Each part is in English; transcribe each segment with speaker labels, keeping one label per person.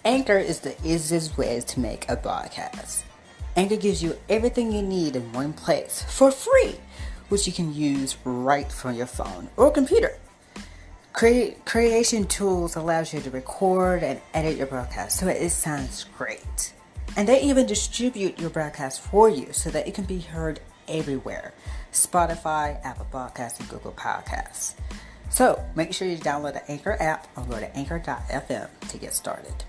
Speaker 1: Anchor is the easiest way to make a podcast. Anchor gives you everything you need in one place for free, which you can use right from your phone or computer. Creation tools allows you to record and edit your broadcast so it sounds great. And they even distribute your broadcast for you so that it can be heard everywhere. Spotify, Apple Podcasts, and Google Podcasts. So make sure you download the Anchor app or go to anchor.fm to get started.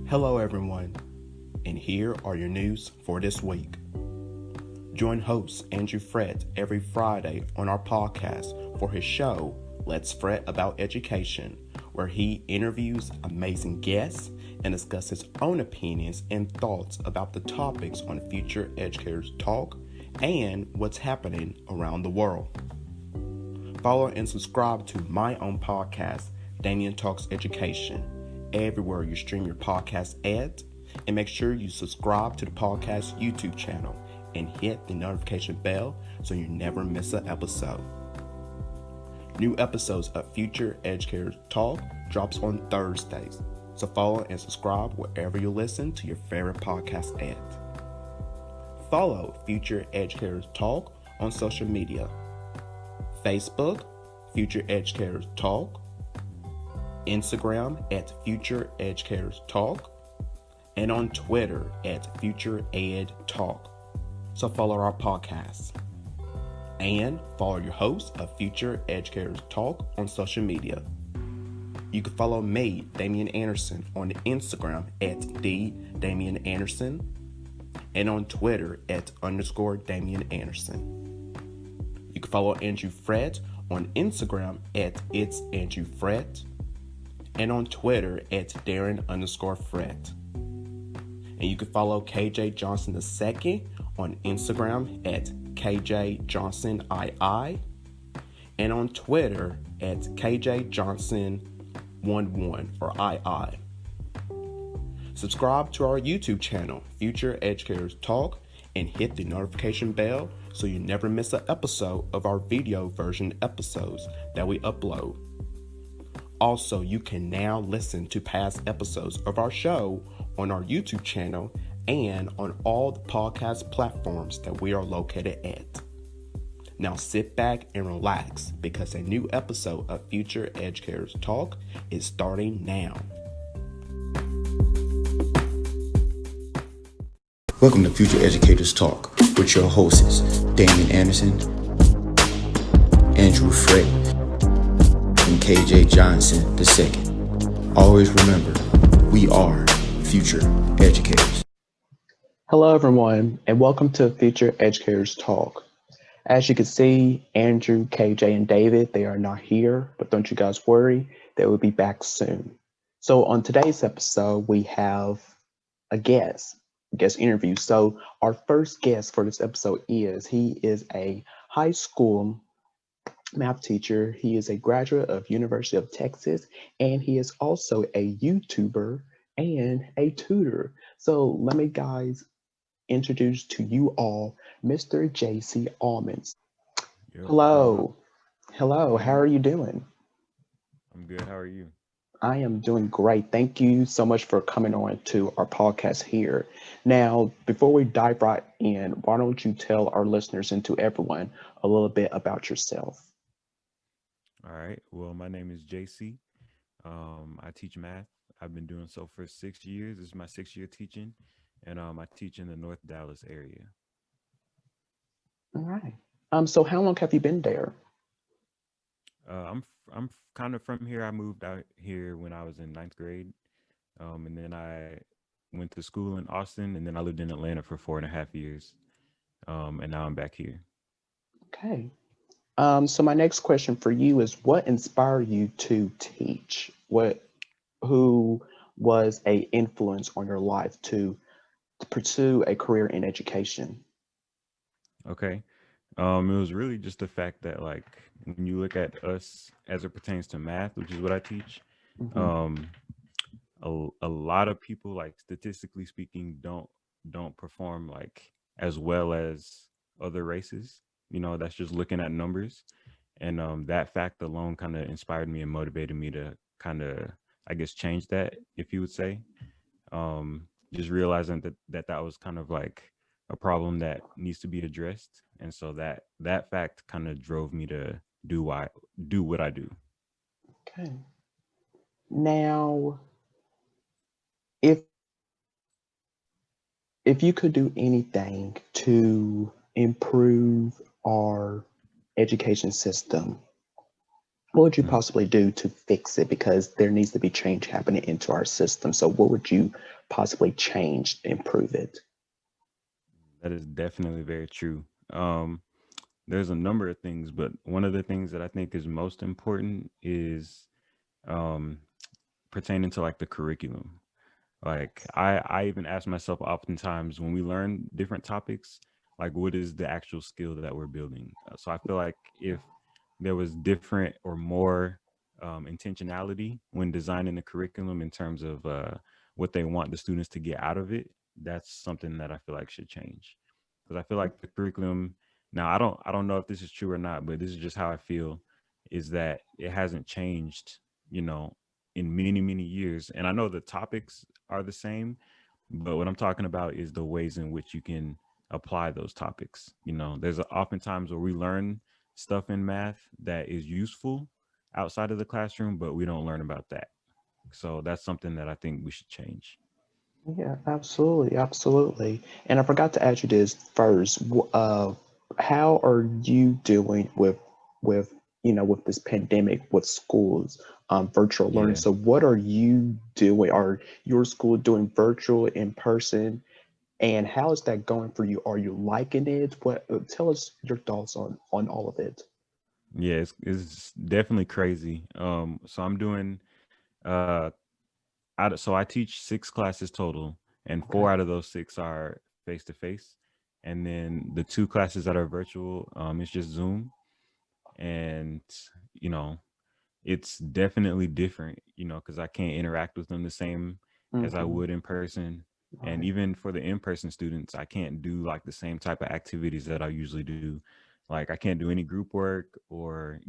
Speaker 2: Hello everyone, and here are your news for this week. Join host Andrew FRETT every Friday on our podcast for his show, Let's Fret About Education, where he interviews amazing guests and discusses his own opinions and thoughts about the topics on Future Educators Talk and what's happening around the world. Follow and subscribe to my own podcast, Damian Talks Education, everywhere you stream your podcast ads, and make sure you subscribe to the podcast YouTube channel and hit the notification bell so you never miss an episode. New episodes of Future Educators Talk drops on Thursdays, so follow and subscribe wherever you listen to your favorite podcast ads. Follow Future Educators Talk on social media: Facebook, Future Educators Talk, Instagram at Future Educators Talk, and on Twitter at Future Ed Talk. So follow our podcast. And follow your host of Future Educators Talk on social media. You can follow me, Damian Anderson, on Instagram at @DamianAnderson and on Twitter at _Damian Anderson. You can follow Andrew FRETT on Instagram at @It'sAndrewFRETT and on Twitter at Darren_Fret. And you can follow KJ Johnson II on Instagram at KJJohnsonII and on Twitter at KJJohnson11 or II. Subscribe to our YouTube channel, Future Educators Talk, and hit the notification bell so you never miss an episode of our video version episodes that we upload. Also, you can now listen to past episodes of our show on our YouTube channel and on all the podcast platforms that we are located at. Now sit back and relax because a new episode of Future Educators Talk is starting now.
Speaker 3: Welcome to Future Educators Talk with your hosts, Damian Anderson, Andrew FRETT, and KJ Johnson II. Always remember, we are future educators.
Speaker 4: Hello, everyone, and welcome to Future Educators Talk. As you can see, Andrew, KJ, and David, they are not here, but don't you guys worry, they will be back soon. So on today's episode, we have a guest interview. So our first guest for this episode he is a high school math teacher. He is a graduate of University of Texas, and he is also a YouTuber and a tutor. So let me guys introduce to you all Mr. JC Allmond. Hello. How are you doing?
Speaker 5: I'm good. How are you?
Speaker 4: I am doing great. Thank you so much for coming on to our podcast here. Now, before we dive right in, why don't you tell our listeners and to everyone a little bit about yourself?
Speaker 5: All right. Well, my name is JC. I teach math. I've been doing so for 6 years. This is my 6th year teaching, and I teach in the North Dallas area.
Speaker 4: All right. So how long have you been there?
Speaker 5: I'm kind of from here. I moved out here when I was in 9th grade, and then I went to school in Austin, and then I lived in Atlanta for 4.5 years, and now I'm back here.
Speaker 4: Okay. So my next question for you is, what inspired you to teach? Who was a influence on your life to pursue a career in education?
Speaker 5: Okay. It was really just the fact that, like, when you look at us as it pertains to math, which is what I teach,
Speaker 4: Mm-hmm.
Speaker 5: a lot of people, like, statistically speaking, don't perform like as well as other races. that's just looking at numbers. And that fact alone kind of inspired me and motivated me to kind of, I guess, change that, if you would say. Just realizing that was kind of like a problem that needs to be addressed. And so that fact kind of drove me to do what I do.
Speaker 4: Okay. Now, if if you could do anything to improve our education system, what would you
Speaker 5: Mm.
Speaker 4: possibly do to fix it? Because there needs to be change happening into our system. So, what would you possibly change to improve it?
Speaker 5: That is definitely very true. There's a number of things, but one of the things that I think is most important is um, pertaining to like the curriculum. Like I even ask myself oftentimes when we learn different topics, like what is the actual skill that we're building? So I feel like if there was different or more intentionality when designing the curriculum in terms of what they want the students to get out of it, that's something that I feel like should change. Because I feel like the curriculum now, I don't know if this is true or not, but this is just how I feel, is that it hasn't changed, you know, in many, many years. And I know the topics are the same, but what I'm talking about is the ways in which you can apply those topics. There's oftentimes where we learn stuff in math that is useful outside of the classroom, but we don't learn about that. So that's something that I think we should change.
Speaker 4: Yeah, absolutely, absolutely. And I forgot to ask you this first. How are you doing with with this pandemic with schools, virtual learning?
Speaker 5: Yeah.
Speaker 4: So, what are you doing? Are your school doing virtual, in person, and how is that going for you? Are you liking it? What? Tell us your thoughts on all of it.
Speaker 5: Yeah, it's definitely crazy. So I'm doing uh so I teach 6 classes total, and
Speaker 4: Okay.
Speaker 5: 4 out of those 6 are face to face, and then the 2 classes that are virtual, it's just Zoom. And you know, it's definitely different, because I can't interact with them the same as I
Speaker 4: Mm-hmm.
Speaker 5: would in person. And
Speaker 4: Right.
Speaker 5: even for the in-person students, I can't do like the same type of activities that I usually do. Like I can't do any group work or,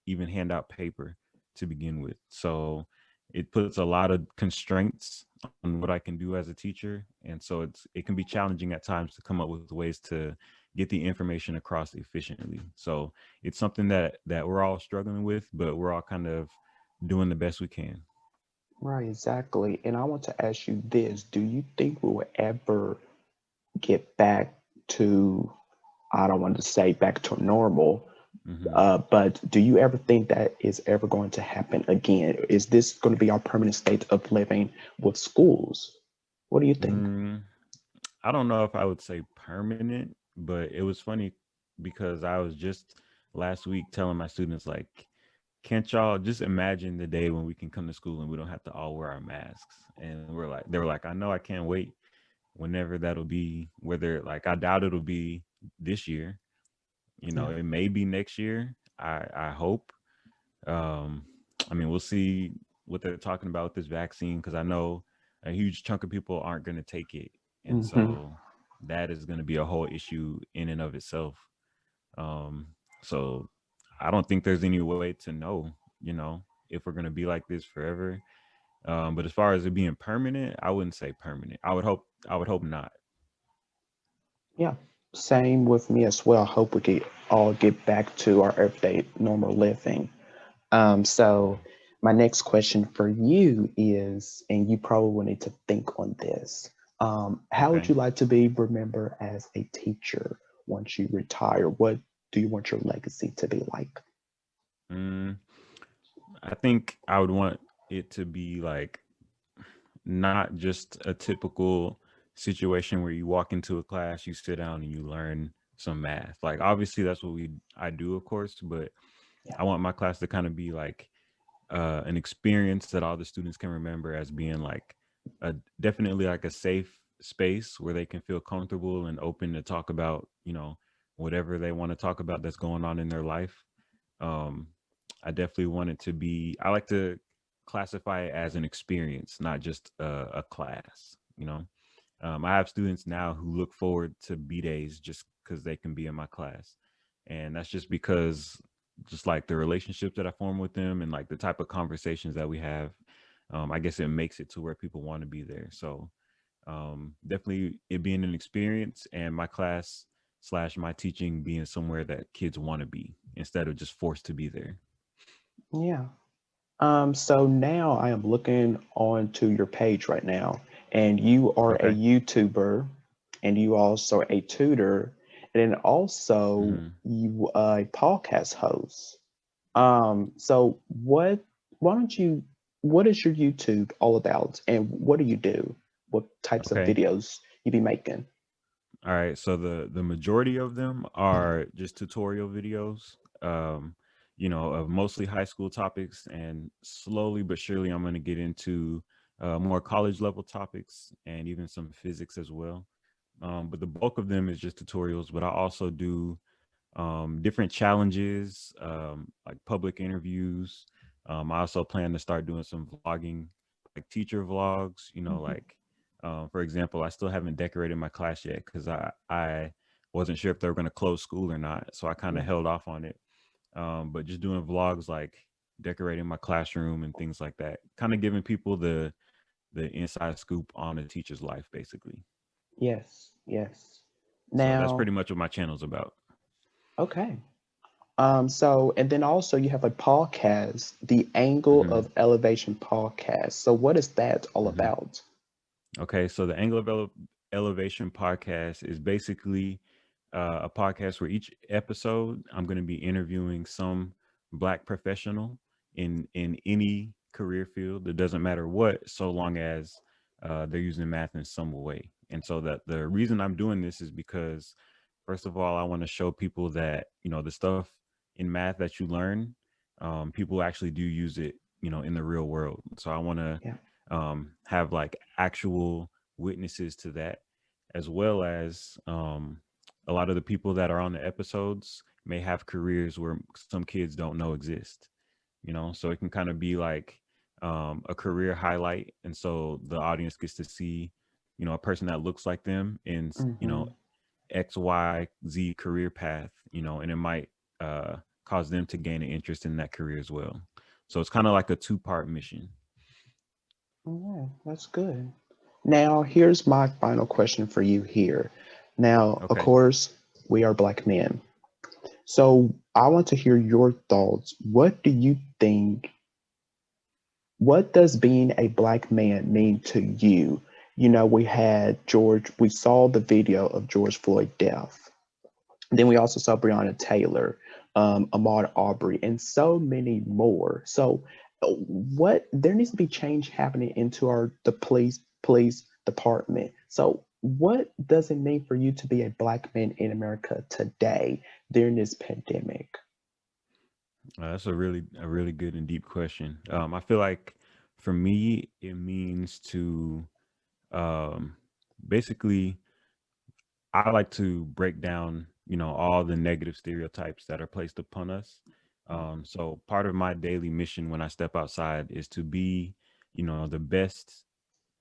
Speaker 5: even hand out paper to begin with. So it puts a lot of constraints on what I can do as a teacher. And so it can be challenging at times to come up with ways to get the information across efficiently. So it's something that we're all struggling with, but we're all kind of doing the best we can.
Speaker 4: Right, exactly. And I want to ask you this. Do you think we will ever get back to, I don't want to say back to normal,
Speaker 5: Hmm.
Speaker 4: but do you ever think that is ever going to happen again? Is this going to be our permanent state of living with schools? What do you think?
Speaker 5: Mm, I don't know if I would say permanent, but it was funny because I was just last week telling my students, like, can't y'all just imagine the day when we can come to school and we don't have to all wear our masks? And they were like, I know, I can't wait whenever that'll be, whether like I doubt it'll be this year,
Speaker 4: Yeah.
Speaker 5: it may be next year. I hope. Um, I mean, we'll see what they're talking about with this vaccine, because I know a huge chunk of people aren't going to take it, and
Speaker 4: Hmm.
Speaker 5: so that is going to be a whole issue in and of itself. Um, so I don't think there's any way to know, if we're going to be like this forever. But as far as it being permanent, I wouldn't say permanent. I would hope not.
Speaker 4: Yeah. Same with me as well. I hope we can all get back to our everyday normal living. So my next question for you is, and you probably will need to think on this. How would
Speaker 5: Okay.
Speaker 4: you like to be remembered as a teacher once you retire? What do you want your legacy to be like?
Speaker 5: Mm, I think I would want it to be like not just a typical situation where you walk into a class, you sit down and you learn some math. Like obviously that's what I do, of course, but
Speaker 4: Yeah.
Speaker 5: I want my class to kind of be like an experience that all the students can remember as being like a definitely like a safe space where they can feel comfortable and open to talk about, whatever they want to talk about that's going on in their life. Um, I definitely want it to be, I like to classify it as an experience, not just a class. I have students now who look forward to B days just because they can be in my class. And that's just because just like the relationships that I form with them and like the type of conversations that we have, I guess it makes it to where people want to be there. So definitely it being an experience, and my class slash my teaching being somewhere that kids want to be instead of just forced to be there.
Speaker 4: Yeah. So now I am looking onto your page right now, and you are a
Speaker 5: Okay.
Speaker 4: YouTuber, and you also a tutor, and then also
Speaker 5: Hmm.
Speaker 4: you a podcast host. So why don't you, what is your YouTube all about, and what do you do? What types of
Speaker 5: Okay.
Speaker 4: videos you be making?
Speaker 5: All right. So the majority of them are just tutorial videos. Of mostly high school topics, and slowly but surely I'm going to get into more college level topics and even some physics as well. But the bulk of them is just tutorials. But I also do different challenges, like public interviews. I also plan to start doing some vlogging, like teacher vlogs.
Speaker 4: Mhm.
Speaker 5: Like for example, I still haven't decorated my class yet because I wasn't sure if they were going to close school or not, so I kind of
Speaker 4: Yeah.
Speaker 5: held off on it. But just doing vlogs like decorating my classroom and things like that, kind of giving people the inside scoop on a teacher's life, basically.
Speaker 4: Yes, yes.
Speaker 5: So that's
Speaker 4: Now,
Speaker 5: pretty much what my channel's about.
Speaker 4: okay. So, and then also you have a podcast, the Angle
Speaker 5: Hmm.
Speaker 4: of Elevation podcast. So, what is that all
Speaker 5: Hmm.
Speaker 4: about?
Speaker 5: Okay, so the Angle of Elevation podcast is basically a podcast where each episode I'm going to be interviewing some Black professional in any career field. It doesn't matter what, so long as they're using math in some way. And so that the reason I'm doing this is because, first of all, I want to show people that the stuff in math that you learn, people actually do use it, in the real world. So I want to
Speaker 4: Yeah.
Speaker 5: have like actual witnesses to that, as well as a lot of the people that are on the episodes may have careers where some kids don't know exist, so it can kind of be like a career highlight. And so the audience gets to see, a person that looks like them in,
Speaker 4: Mm-hmm.
Speaker 5: XYZ career path, and it might cause them to gain an interest in that career as well. So it's kind of like a two-part mission.
Speaker 4: Yeah, that's good. Now, here's my final question for you here. Now, of
Speaker 5: Okay.
Speaker 4: course, we are Black men. So, I want to hear your thoughts. What do you think? What does being a Black man mean to you? We had George, we saw the video of George Floyd death. Then we also saw Breonna Taylor, Ahmaud Arbery, and so many more. So, what there needs to be change happening into the police department. So, what does it mean for you to be a Black man in America today during this pandemic?
Speaker 5: That's a really good and deep question. I feel like for me, it means to um, basically, I like to break down, all the negative stereotypes that are placed upon us. So part of my daily mission when I step outside is to be, the best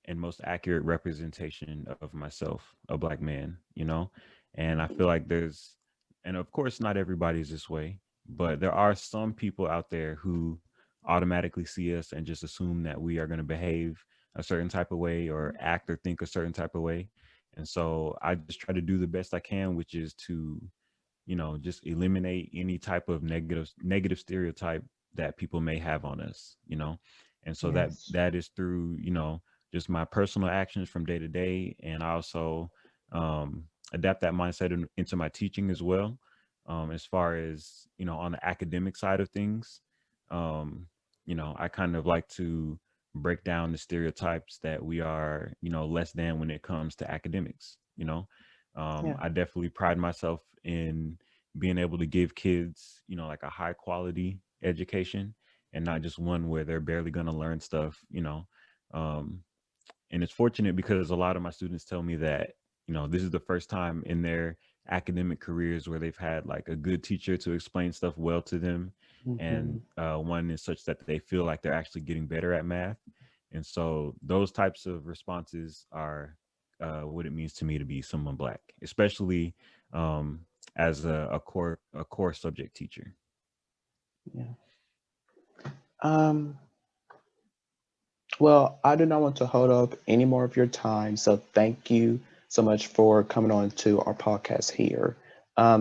Speaker 5: and most accurate representation of myself, a Black man, and I feel like and of course, not everybody is this way, but there are some people out there who automatically see us and just assume that we are going to behave a certain type of way or act or think a certain type of way. And so I just try to do the best I can, which is to just eliminate any type of negative stereotype that people may have on us, and so that
Speaker 4: Yes.
Speaker 5: that is through just my personal actions from day to day. And I also adapt that mindset into my teaching as well, as far as on the academic side of things. um I kind of like to break down the stereotypes that we are less than when it comes to academics.
Speaker 4: Yeah.
Speaker 5: I definitely pride myself in being able to give kids, like a high quality education, and not just one where they're barely going to learn stuff. Um, and it's fortunate because a lot of my students tell me that, this is the first time in their academic careers where they've had like a good teacher to explain stuff well to them,
Speaker 4: Mm-hmm.
Speaker 5: and one is such that they feel like they're actually getting better at math. And so those types of responses are what it means to me to be someone Black, especially as a core subject teacher.
Speaker 4: Yeah. Well, I do not want to hold up any more of your time, so thank you so much for coming on to our podcast here.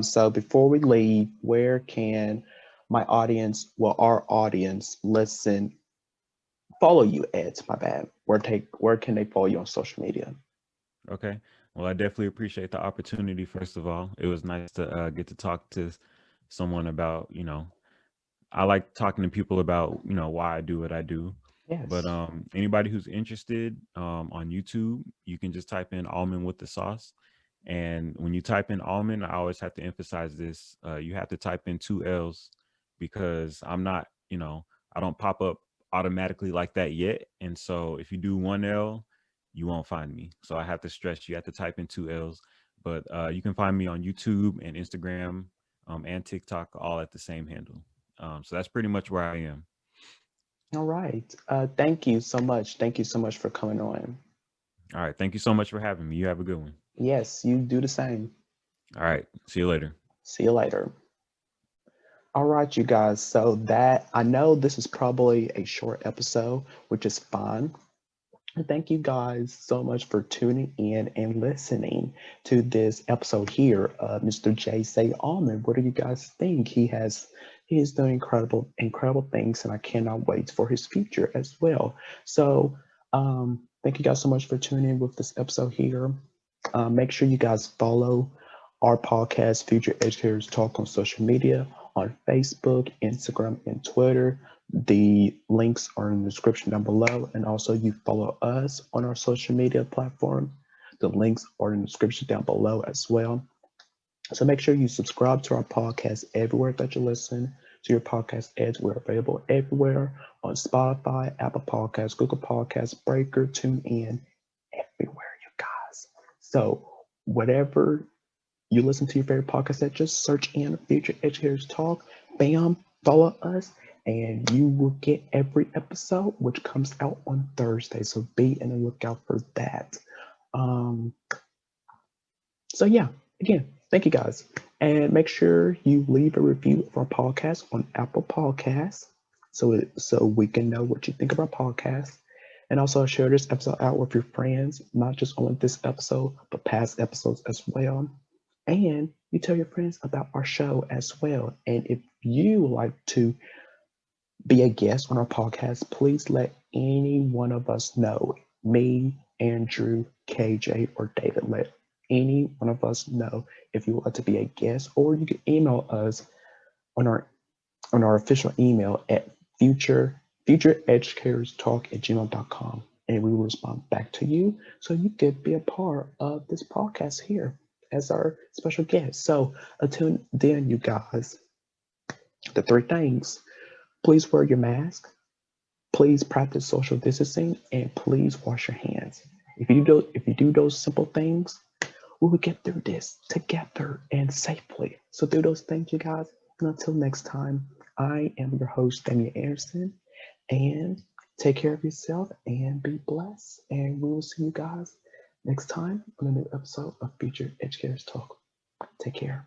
Speaker 4: So before we leave, where can my audience, well, our audience, follow you at? My bad. Where can they follow you on social media?
Speaker 5: Okay. Well, I definitely appreciate the opportunity. First of all, it was nice to get to talk to someone about, I like talking to people about, why I do what I do. But
Speaker 4: Yes.
Speaker 5: anybody who's interested on YouTube, you can just type in Allmond with the sauce. And when you type in Allmond, I always have to emphasize this. You have to type in 2 L's because I'm not, I don't pop up automatically like that yet. And so if you do 1 L, you won't find me. So I have to stress you have to type in 2 L's. But you can find me on YouTube and Instagram and TikTok all at the same handle. So that's pretty much where I am.
Speaker 4: All right. Thank you so much. Thank you so much for coming on.
Speaker 5: All right. Thank you so much for having me. You have a good one.
Speaker 4: Yes, you do the same.
Speaker 5: All right. See you later.
Speaker 4: See you later. All right, you guys. So that I know this is probably a short episode, which is fine. And thank you guys so much for tuning in and listening to this episode here of Mr. J. Say Allmond. What do you guys think? He is doing incredible things, and I cannot wait for his future as well. So thank you guys so much for tuning in with this episode here. Make sure you guys follow our podcast, Future Educators Talk, on social media, on Facebook, Instagram, and Twitter. The links are in the description down below, and also you follow us on our social media platform. The links are in the description down below as well. So make sure you subscribe to our podcast everywhere that you listen to your podcast ads. We're available everywhere on Spotify, Apple Podcasts, Google Podcasts, Breaker, TuneIn, everywhere, you guys. So whatever you listen to your favorite podcast at, just search in Future Educators Talk, bam, follow us, and you will get every episode, which comes out on Thursday. So be on the lookout for that. So yeah, again, thank you guys. And make sure you leave a review of our podcast on Apple Podcasts so we can know what you think of our podcast. And also share this episode out with your friends, not just only this episode, but past episodes as well. And you tell your friends about our show as well. And if you would like to be a guest on our podcast, please let any one of us know. Me, Andrew, KJ, or David. Let any one of us know if you would like to be a guest, or you can email us on our official email at futureeducatorstalk@gmail.com, and we will respond back to you so you could be a part of this podcast here as our special guest. So until then, you guys, the 3 things: please wear your mask, please practice social distancing, and please wash your hands. If you do those simple things, we will get through this together and safely. So do those things, you guys. And until next time, I am your host, Damian Anderson, and take care of yourself and be blessed. And we will see you guys next time on a new episode of Future Educators Talk. Take care.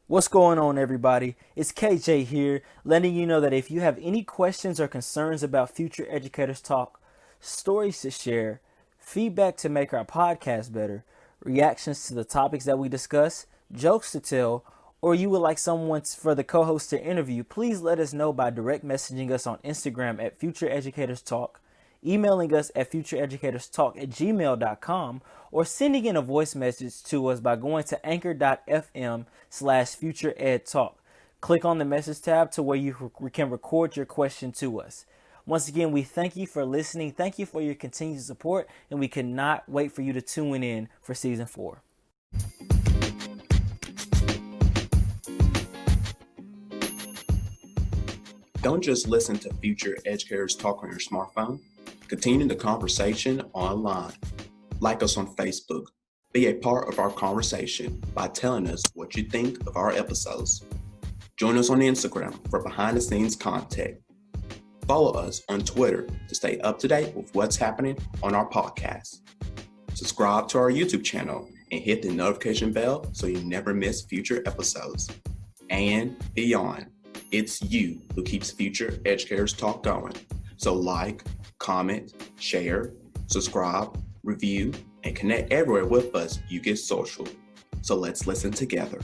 Speaker 6: What's going on, everybody? It's KJ here, letting you know that if you have any questions or concerns about Future Educators Talk, stories to share, feedback to make our podcast better, reactions to the topics that we discuss, jokes to tell, or you would like someone for the co-host to interview, please let us know by direct messaging us on Instagram at Future Educators Talk, emailing us at futureeducatorstalk@gmail.com, or sending in a voice message to us by going to anchor.fm/futureedtalk. Click on the message tab to where you can record your question to us. Once again, we thank you for listening. Thank you for your continued support, and we cannot wait for you to tune in for season 4.
Speaker 3: Don't just listen to Future Educators Talk on your smartphone. Continue the conversation online. Like us on Facebook. Be a part of our conversation by telling us what you think of our episodes. Join us on Instagram for behind-the-scenes content. Follow us on Twitter to stay up to date with what's happening on our podcast. Subscribe to our YouTube channel and hit the notification bell so you never miss future episodes. And beyond, it's you who keeps Future Educators Talk going. So like, comment, share, subscribe, review, and connect everywhere with us. You get social. So let's listen together.